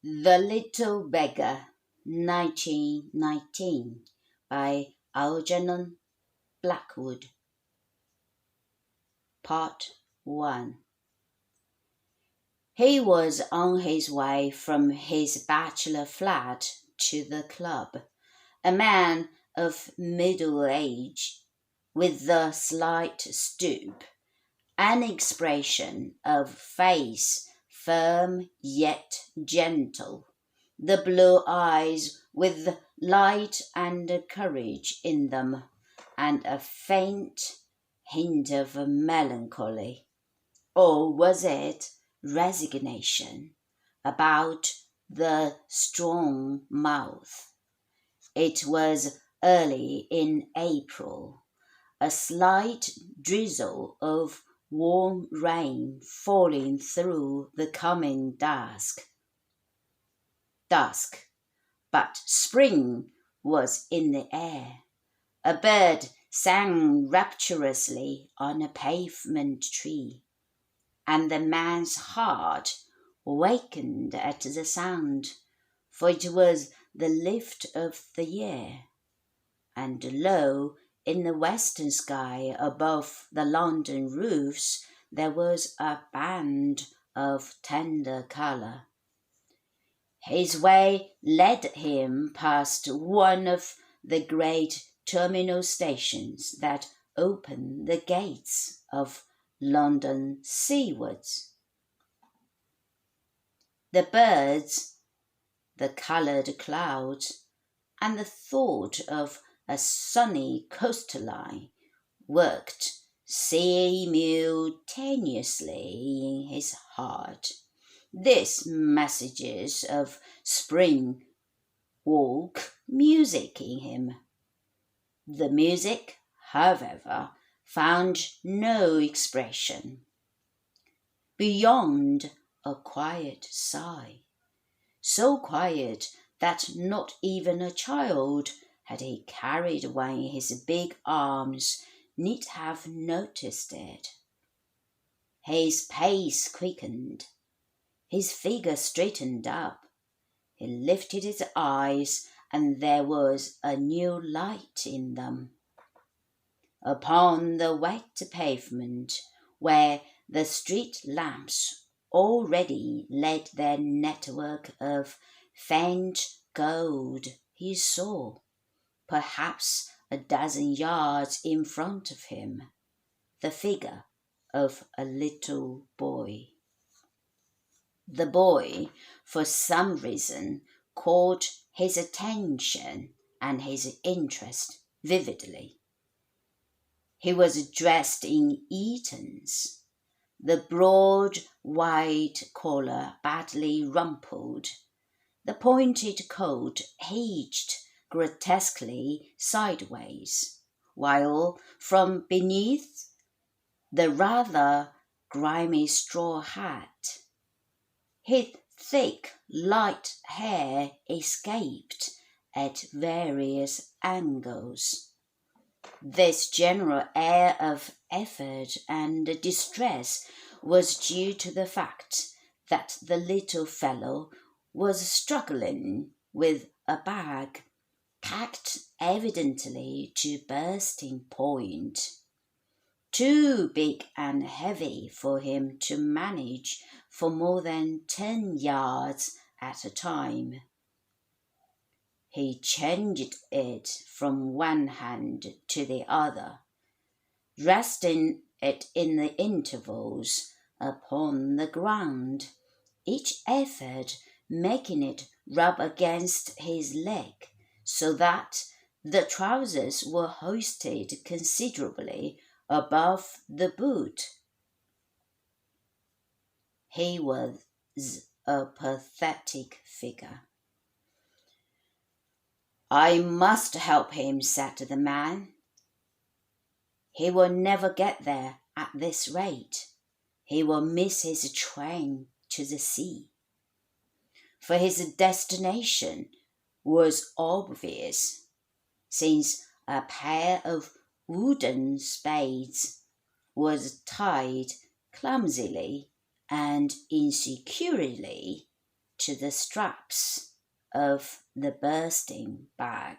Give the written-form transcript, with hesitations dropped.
The Little Beggar, 1919, by Algernon Blackwood. Part 1. He was on his way from his bachelor flat to the club, a man of middle age, with a slight stoop, an expression of face firm yet gentle, the blue eyes with light and courage in them, and a faint hint of melancholy, or was it resignation, about the strong mouth. It was early in April, a slight drizzle of warm rain falling through the coming dusk. But spring was in the air. A bird sang rapturously on a pavement tree, and the man's heart wakened at the sound, for it was the lift of the year, and low in the western sky above the London roofs there was a band of tender colour. His way led him past one of the great terminal stations that open the gates of London seawards. The birds, the coloured clouds, and the thought of a sunny coastline worked simultaneously in his heart. These messages of spring woke music in him. The music, however, found no expression beyond a quiet sigh, so quiet that not even a child, had he carried one in his big arms, need have noticed it. His pace quickened. His figure straightened up. He lifted his eyes, and there was a new light in them. Upon the wet pavement, where the street lamps already laid their network of faint gold, he saw, perhaps a dozen yards in front of him, the figure of a little boy. The boy, for some reason, caught his attention and his interest vividly. He was dressed in Eton's, the broad white collar badly rumpled, the pointed coat hedged grotesquely sideways, while from beneath the rather grimy straw hat, his thick light hair escaped at various angles. This general air of effort and distress was due to the fact that the little fellow was struggling with a bag packed evidently to bursting point, too big and heavy for him to manage for more than 10 yards at a time. He changed it from one hand to the other, resting it in the intervals upon the ground, each effort making it rub against his leg, so that the trousers were hoisted considerably above the boot. He was a pathetic figure. "I must help him," said the man. "He will never get there at this rate. He will miss his train to the sea." For his destination was obvious, since a pair of wooden spades was tied clumsily and insecurely to the straps of the bursting bag.